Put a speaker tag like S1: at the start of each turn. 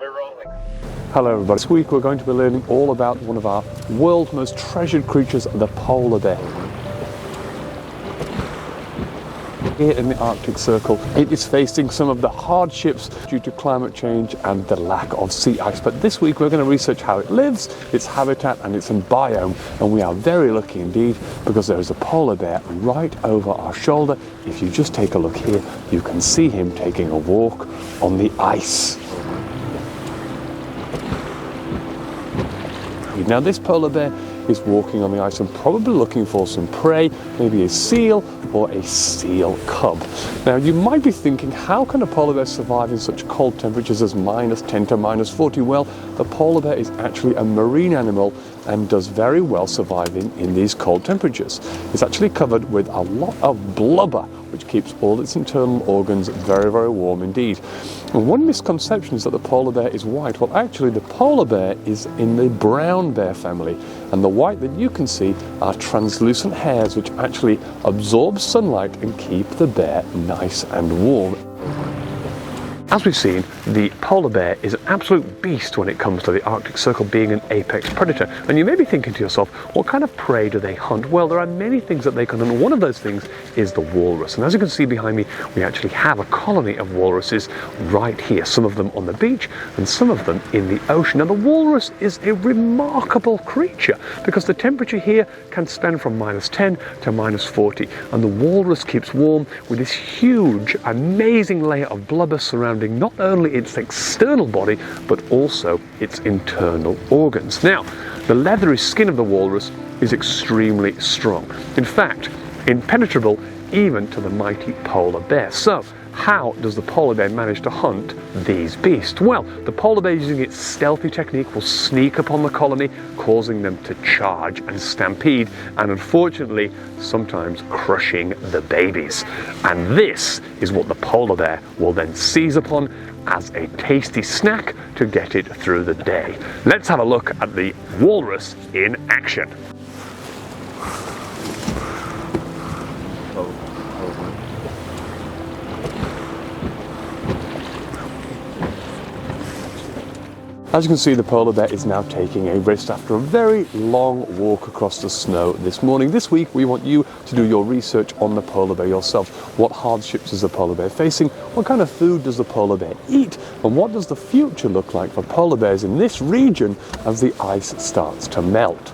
S1: We're rolling.
S2: Hello everybody. This week we're going to be learning all about one of our world's most treasured creatures, the polar bear. Here in the Arctic Circle, it is facing some of the hardships due to climate change and the lack of sea ice. But this week we're going to research how it lives, its habitat and its biome. And we are very lucky indeed because there is a polar bear right over our shoulder. If you just take a look here, you can see him taking a walk on the ice. Now this polar bear is walking on the ice and probably looking for some prey, maybe a seal or a seal cub. Now you might be thinking, how can a polar bear survive in such cold temperatures as -10 to -40? Well, the polar bear is actually a marine animal and does very well surviving in these cold temperatures. It's actually covered with a lot of blubber, which keeps all its internal organs very, very warm indeed. And one misconception is that the polar bear is white. Well, actually the polar bear is in the brown bear family, and the white that you can see are translucent hairs which actually absorb sunlight and keep the bear nice and warm. As we've seen, the polar bear is an absolute beast when it comes to the Arctic Circle, being an apex predator. And you may be thinking to yourself, what kind of prey do they hunt? Well, there are many things that they can hunt. One of those things is the walrus. And as you can see behind me, we actually have a colony of walruses right here. Some of them on the beach and some of them in the ocean. Now, the walrus is a remarkable creature because the temperature here can span from -10 to -40. And the walrus keeps warm with this huge, amazing layer of blubber surrounding not only its external body, but also its internal organs. Now, the leathery skin of the walrus is extremely strong. In fact, impenetrable even to the mighty polar bear. So, how does the polar bear manage to hunt these beasts? Well, the polar bear, using its stealthy technique, will sneak upon the colony, causing them to charge and stampede, and unfortunately, sometimes crushing the babies. And this is what the polar bear will then seize upon as a tasty snack to get it through the day. Let's have a look at the walrus in action. As you can see, the polar bear is now taking a rest after a very long walk across the snow this morning. This week, we want you to do your research on the polar bear yourself. What hardships is the polar bear facing? What kind of food does the polar bear eat? And what does the future look like for polar bears in this region as the ice starts to melt?